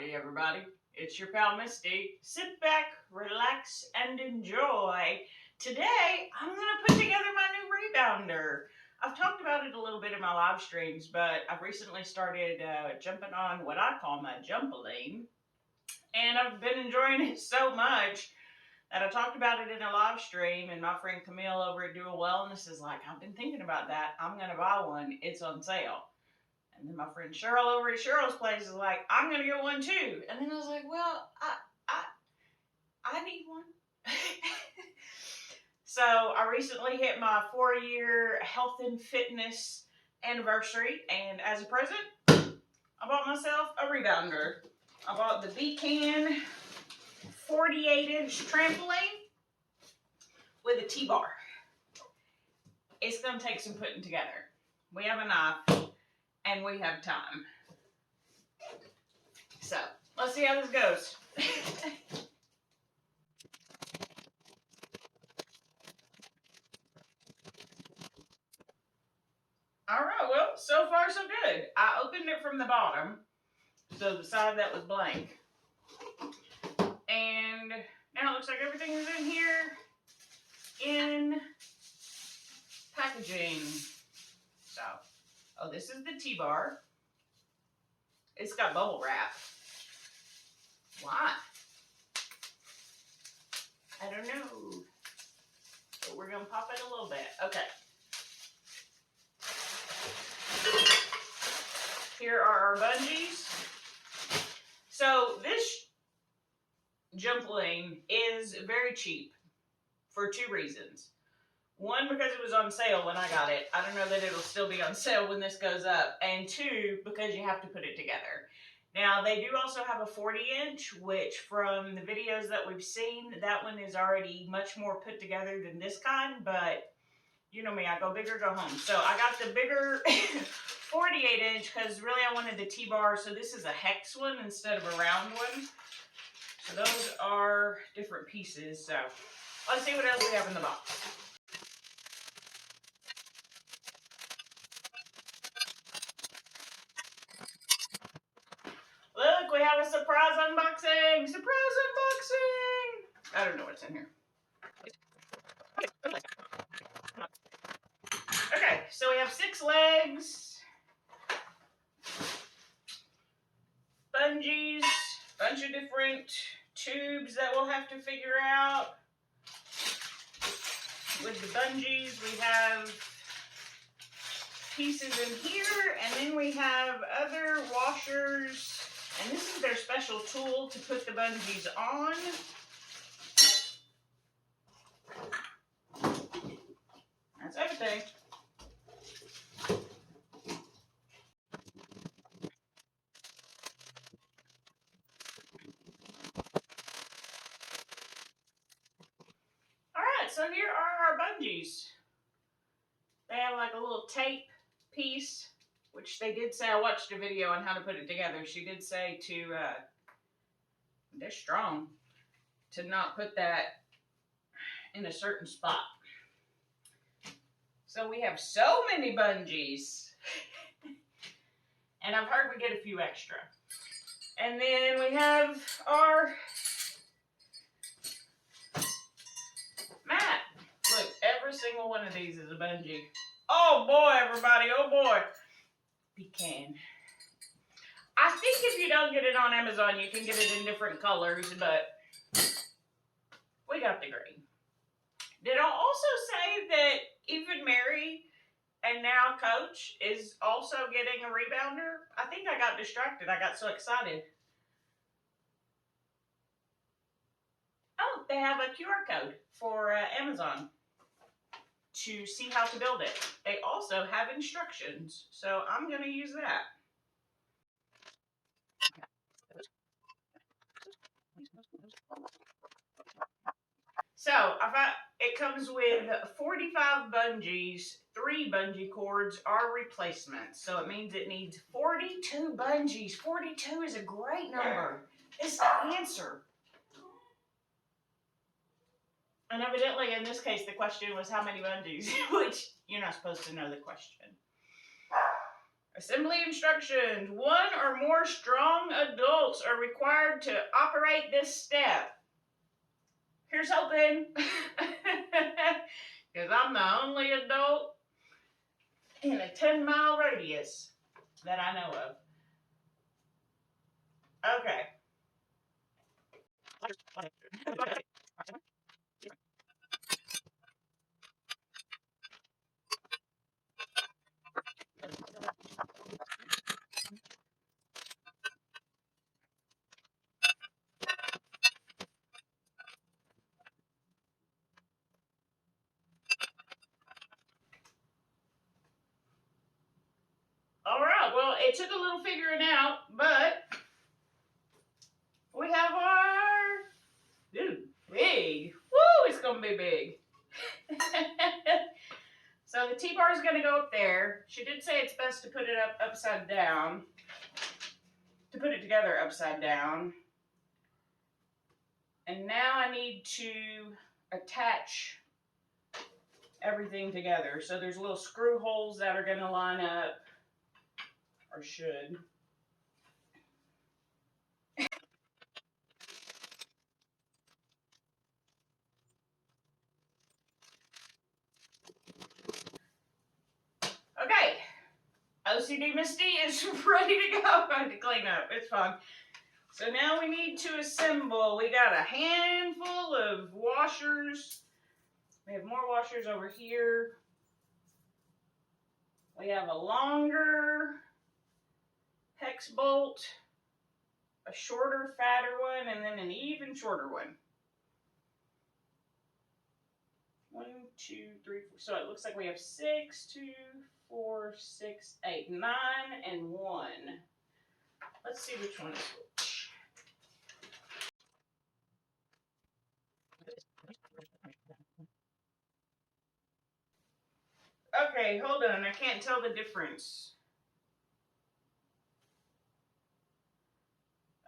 Howdy everybody, it's your pal Misty. Sit back, relax, and enjoy. Today, I'm going to put together my new rebounder. I've talked about it a little bit in my live streams, but I've recently started jumping on what I call my jumpoline. And I've been enjoying it so much that I talked about it in a live stream, and my friend Camille over at Dual Wellness is like, I've been thinking about that. I'm going to buy one. It's on sale. And then my friend Cheryl over at Cheryl's place is like, I'm going to get one too. And then I was like, well, I need one. So I recently hit my 4-year health and fitness anniversary. And as a present, I bought myself a rebounder. I bought the BCAN 48-inch trampoline with a T-bar. It's going to take some putting together. We have a knife. And we have time. So, let's see how this goes. Alright, well, so far so good. I opened it from the bottom, so the side that was blank. And now it looks like everything is in here in packaging. So, oh, this is the T-bar. It's got bubble wrap. Why? I don't know. But we're going to pop it a little bit. Okay. Here are our bungees. So this jumpoline is very cheap for 2 reasons. One, because it was on sale when I got it. I don't know that it'll still be on sale when this goes up. And 2, because you have to put it together. Now, they do also have a 40-inch, which from the videos that we've seen, that one is already much more put together than this kind. But, you know me, I go big or go home. So, I got the bigger 48-inch because really I wanted the T-bar. So, this is a hex one instead of a round one. So, those are different pieces. So, let's see what else we have in the box. Look, we have a surprise unboxing! Surprise unboxing! I don't know what's in here. Okay, so we have 6 legs, bungees, bunch of different tubes that we'll have to figure out. With the bungees, we have pieces in here, and then we have other washers. And this is their special tool to put the bungees on. That's everything. Alright, so here are our bungees. They have like a little tape piece, which they did say, I watched a video on how to put it together. She did say to, they're strong, to not put that in a certain spot. So we have so many bungees. And I've heard we get a few extra. And then we have our mat. Look, every single one of these is a bungee. Oh boy, everybody, oh boy. BCAN. I think if you don't get it on Amazon, you can get it in different colors, but we got the green. Did I also say that even Mary and now Coach is also getting a rebounder? I think I got distracted. I got so excited. Oh, they have a QR code for Amazon to see how to build it. They also have instructions, so I'm going to use that. So, it comes with 45 bungees. 3 bungee cords are replacements. So, it means it needs 42 bungees. 42 is a great number. It's the answer. And evidently, in this case, the question was how many bungees, which you're not supposed to know the question. Assembly instructions. One or more strong adults are required to operate this step. Here's hoping. Because I'm the only adult in a 10-mile radius that I know of. Okay. All right. Well, it took a little figuring out, but we have our big. Woo! It's gonna be big. So the T-bar is gonna go up there. She did say it's best to put it up upside down. To put it together upside down. And now I need to attach everything together. So there's little screw holes that are gonna line up, or should. Okay, OCD Misty is ready to go. I had to clean up. It's fine. So now we need to assemble. We got a handful of washers. We have more washers over here. We have a longer hex bolt, a shorter, fatter one, and then an even shorter one. 1, 2, 3, 4. So it looks like we have 6, 2, 4, 6, 8, 9, and 1. Let's see which one is which. Okay, hold on. I can't tell the difference.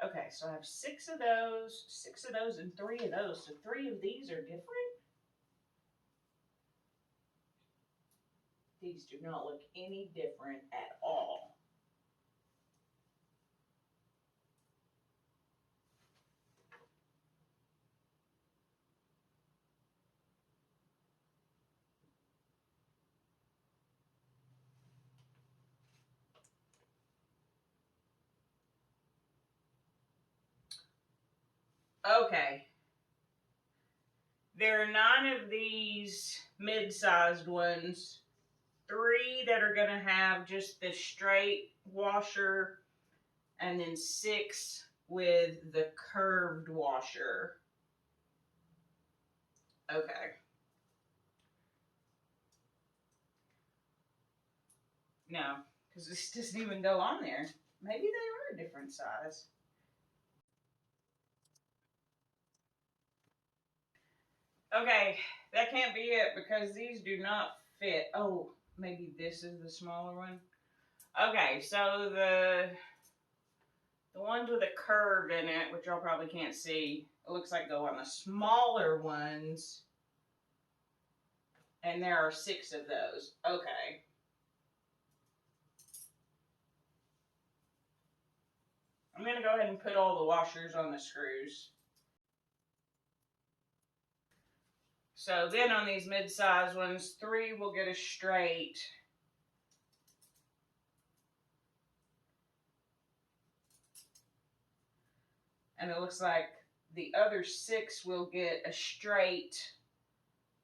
Okay, so I have 6 of those, and 3 of those. So 3 of these are different? These do not look any different at all. Okay. There are 9 of these mid-sized ones. 3 that are going to have just the straight washer, and then 6 with the curved washer. Okay. No, because this doesn't even go on there. Maybe they are a different size. Okay, that can't be it because these do not fit. Oh, maybe this is the smaller one. Okay, so the ones with a curve in it, which y'all probably can't see, it looks like go on the smaller ones. And there are 6 of those. Okay. I'm going to go ahead and put all the washers on the screws. So then on these mid-size ones, 3 will get a straight. And it looks like the other 6 will get a straight,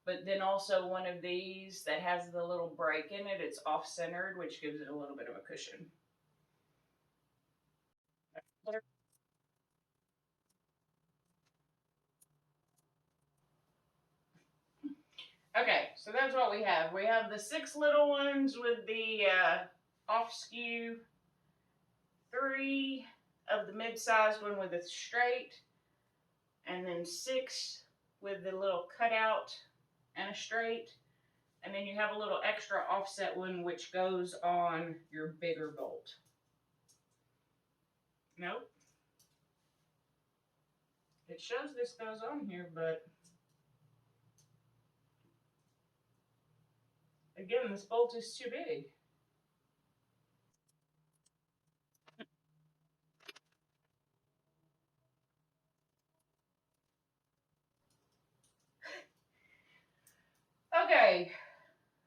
but then also one of these that has the little break in it, it's off-centered, which gives it a little bit of a cushion. Okay, so that's what we have. We have the 6 little ones with the off skew, 3 of the mid-sized one with a straight, and then 6 with the little cutout and a straight, and then you have a little extra offset one which goes on your bigger bolt. Nope. It shows this goes on here, but again, this bolt is too big.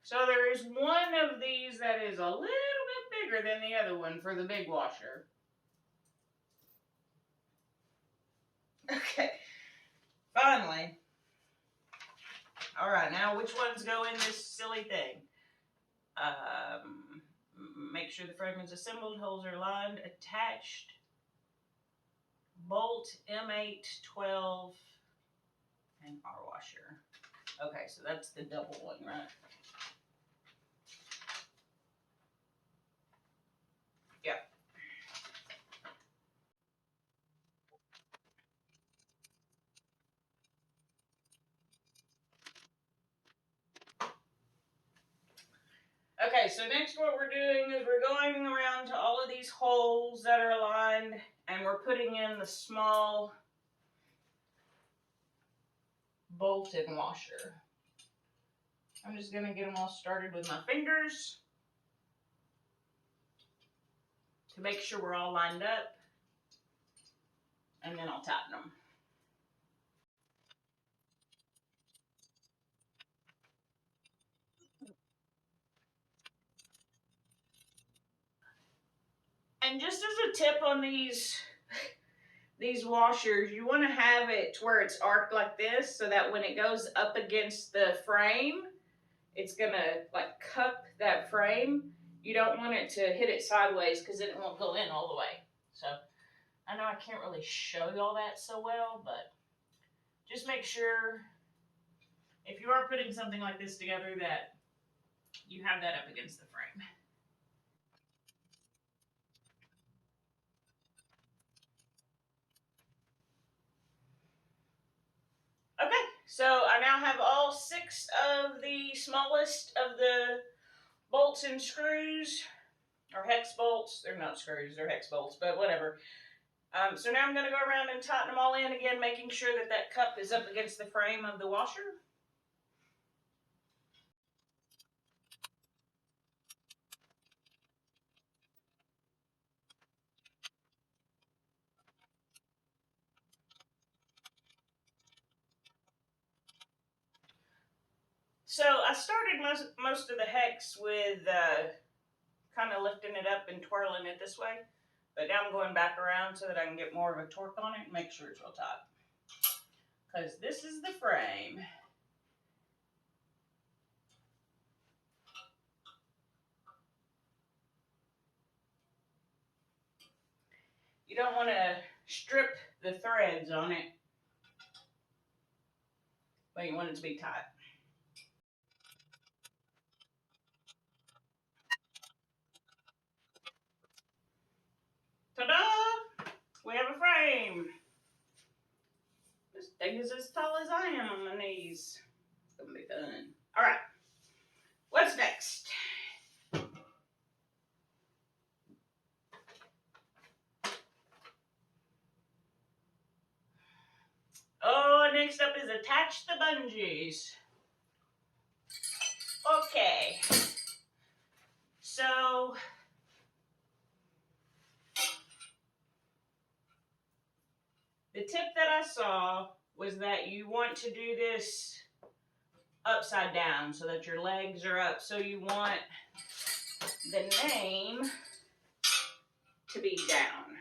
So there is one of these that is a little bit bigger than the other one for the big washer. Okay, finally. All right, now which ones go in this silly thing? Make sure the frame is assembled, holes are lined, attached, bolt M8, 12, and R washer. Okay, so that's the double one, right? Yep. Okay, so next what we're doing is we're going around to all of these holes that are aligned and we're putting in the small bolted washer. I'm just going to get them all started with my fingers to make sure we're all lined up, and then I'll tighten them. And just as a tip on these washers, you want to have it to where it's arced like this so that when it goes up against the frame, it's going to like cup that frame. You don't want it to hit it sideways because then it won't go in all the way. So I know I can't really show you all that so well, but just make sure if you are putting something like this together that you have that up against the frame. Okay, so I now have all 6 of the smallest of the bolts and screws, or hex bolts. They're not screws, they're hex bolts, but whatever. So now I'm going to go around and tighten them all in again, making sure that that cup is up against the frame of the washer. So I started most of the hex with kind of lifting it up and twirling it this way. But now I'm going back around so that I can get more of a torque on it and make sure it's real tight. Because this is the frame. You don't want to strip the threads on it, but you want it to be tight. Ta-da! We have a frame. This thing is as tall as I am on my knees. It's going to be fun. All right. What's next? Oh, next up is attach the bungees. Okay. So the tip that I saw was that you want to do this upside down so that your legs are up. So you want the name to be down.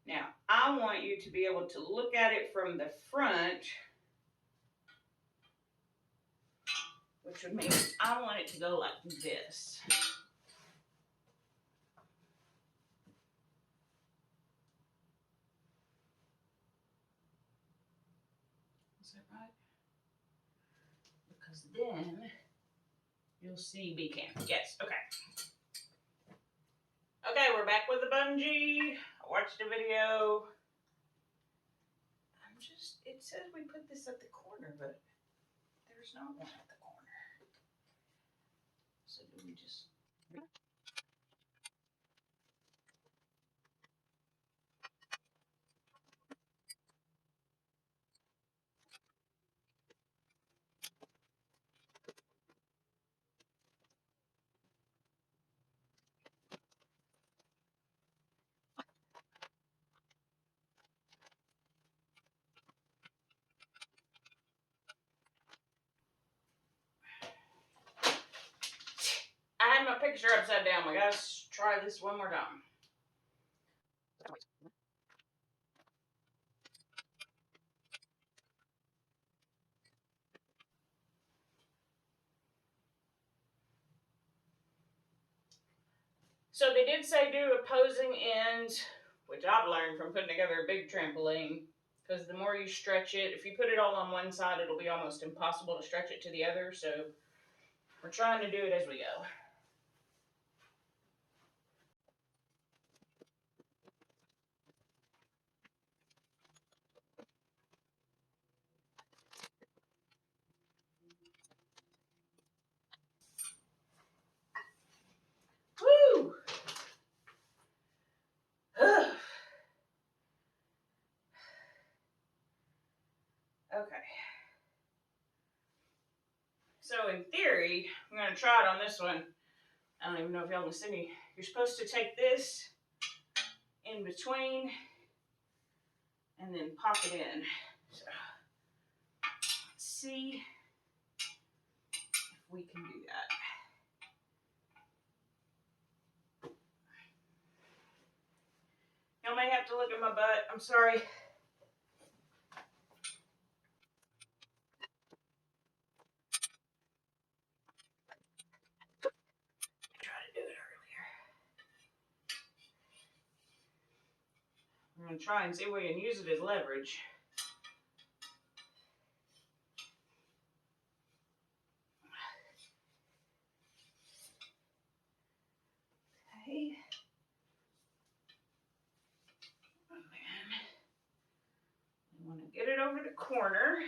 Now, I want you to be able to look at it from the front, which would mean I want it to go like this. Is that right? Because then you'll see BCAN. Yes, okay. Okay, we're back with the bungee. I watched a video. It says we put this at the corner, but there's not one at the corner. So do we just... picture upside down. We gotta try this one more time. So they did say do opposing ends, which I've learned from putting together a big trampoline, because the more you stretch it, if you put it all on one side, it'll be almost impossible to stretch it to the other. So we're trying to do it as we go. Woo! Okay. So in theory, I'm going to try it on this one. I don't even know if y'all can see me. You're supposed to take this in between and then pop it in. So let's see if we can do that. Y'all may have to look at my butt. I'm sorry. Try to do it earlier. I'm going to try and see if we can use it as leverage. Okay. And then we want to get it over the corner.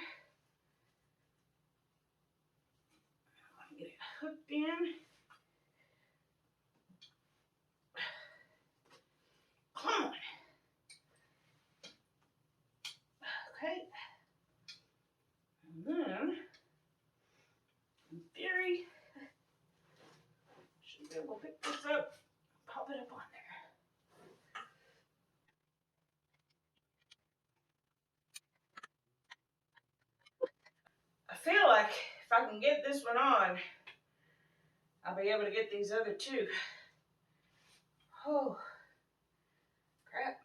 I want to get it hooked in. Come on. Okay. And then, in theory, should be able to pick this up, pop it up on there. I feel like if I can get this one on, I'll be able to get these other two. Oh, crap.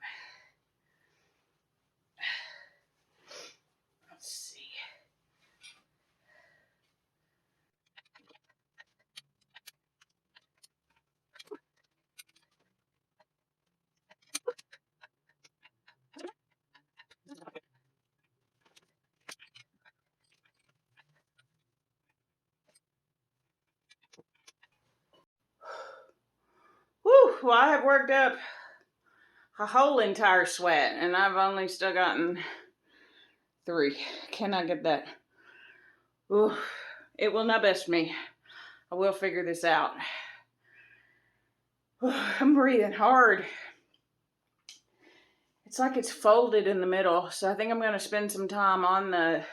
Let's see. Whew, well, I have worked up a whole entire sweat, and I've only still gotten 3. Cannot get that. Ooh, it will not best me. I will figure this out. I'm breathing hard. It's like it's folded in the middle, so I think I'm going to spend some time on the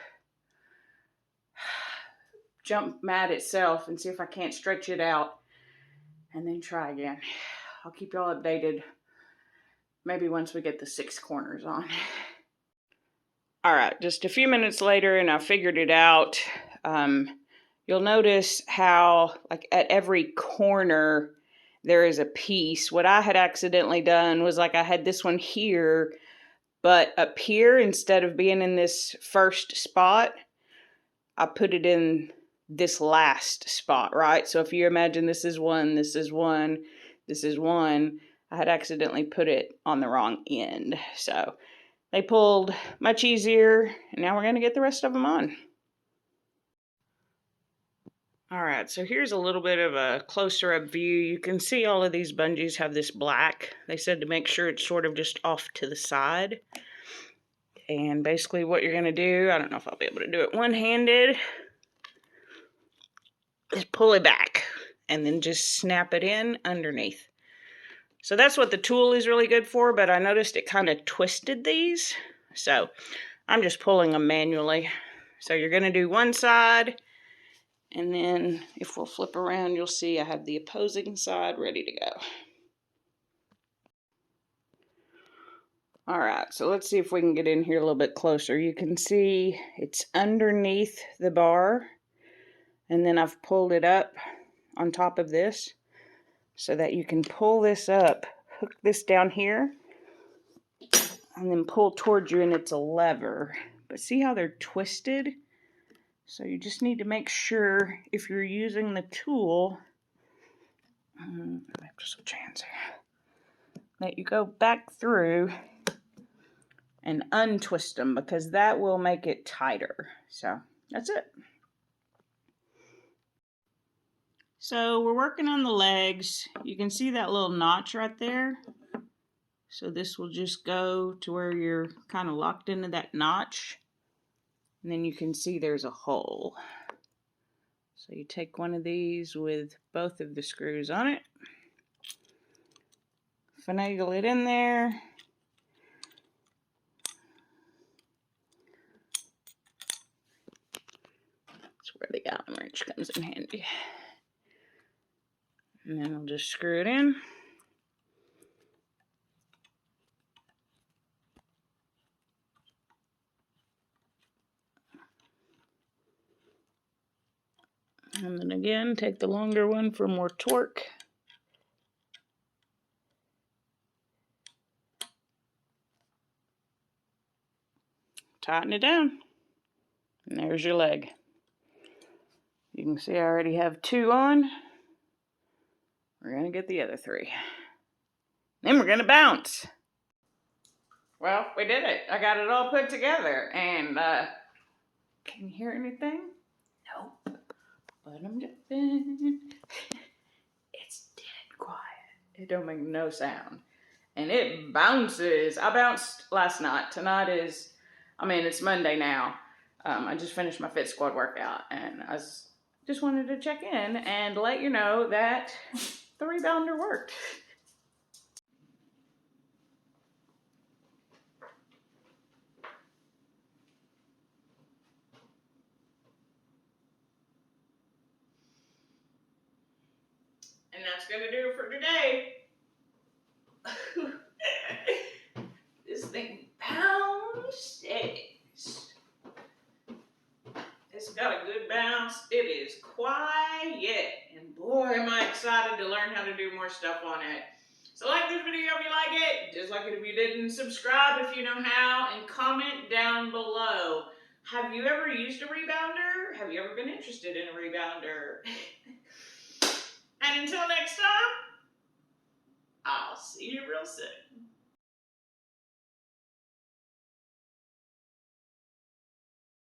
jump mat itself and see if I can't stretch it out and then try again. I'll keep y'all updated maybe once we get the 6 corners on. All right, just a few minutes later and I figured it out. You'll notice how like at every corner there is a piece. What I had accidentally done was like I had this one here, but up here, instead of being in this first spot, I put it in this last spot, right? So if you imagine this is one, this is one, this is one, I had accidentally put it on the wrong end. So they pulled much easier, and now we're going to get the rest of them on. All right, so here's a little bit of a closer up view. You can see all of these bungees have this black. They said to make sure it's sort of just off to the side. And basically what you're going to do, I don't know if I'll be able to do it one-handed, is pull it back and then just snap it in underneath. So that's what the tool is really good for, but I noticed it kind of twisted these. So I'm just pulling them manually. So you're going to do one side, and then if we'll flip around, you'll see I have the opposing side ready to go. All right, so let's see if we can get in here a little bit closer. You can see it's underneath the bar, and then I've pulled it up on top of this. so that you can pull this up. Hook this down here and then pull towards you, and it's a lever. But see how they're twisted? So you just need to make sure if you're using the tool, I have to switch hands here, that you go back through and untwist them, because that will make it tighter. So that's it. So we're working on the legs. You can see that little notch right there. So this will just go to where you're kind of locked into that notch. And then you can see there's a hole. So you take one of these with both of the screws on it, finagle it in there. That's where the Allen wrench comes in handy. And then I'll just screw it in. And then again, take the longer one for more torque. Tighten it down. And there's your leg. You can see I already have 2 on. We're going to get the other 3. Then we're going to bounce. Well, we did it. I got it all put together. And can you hear anything? Nope. But I'm jumping. It's dead quiet. It don't make no sound. And it bounces. I bounced last night. Tonight is, it's Monday now. I just finished my Fit Squad workout, and I just wanted to check in and let you know that the rebounder worked. And that's going to do it for today. This thing bounces. It's got a good bounce. It is quiet. And boy, am I excited to learn how to do more stuff on it. So like this video if you like it. Dislike it if you didn't. Subscribe if you know how. And comment down below. Have you ever used a rebounder? Have you ever been interested in a rebounder? And until next time, I'll see you real soon.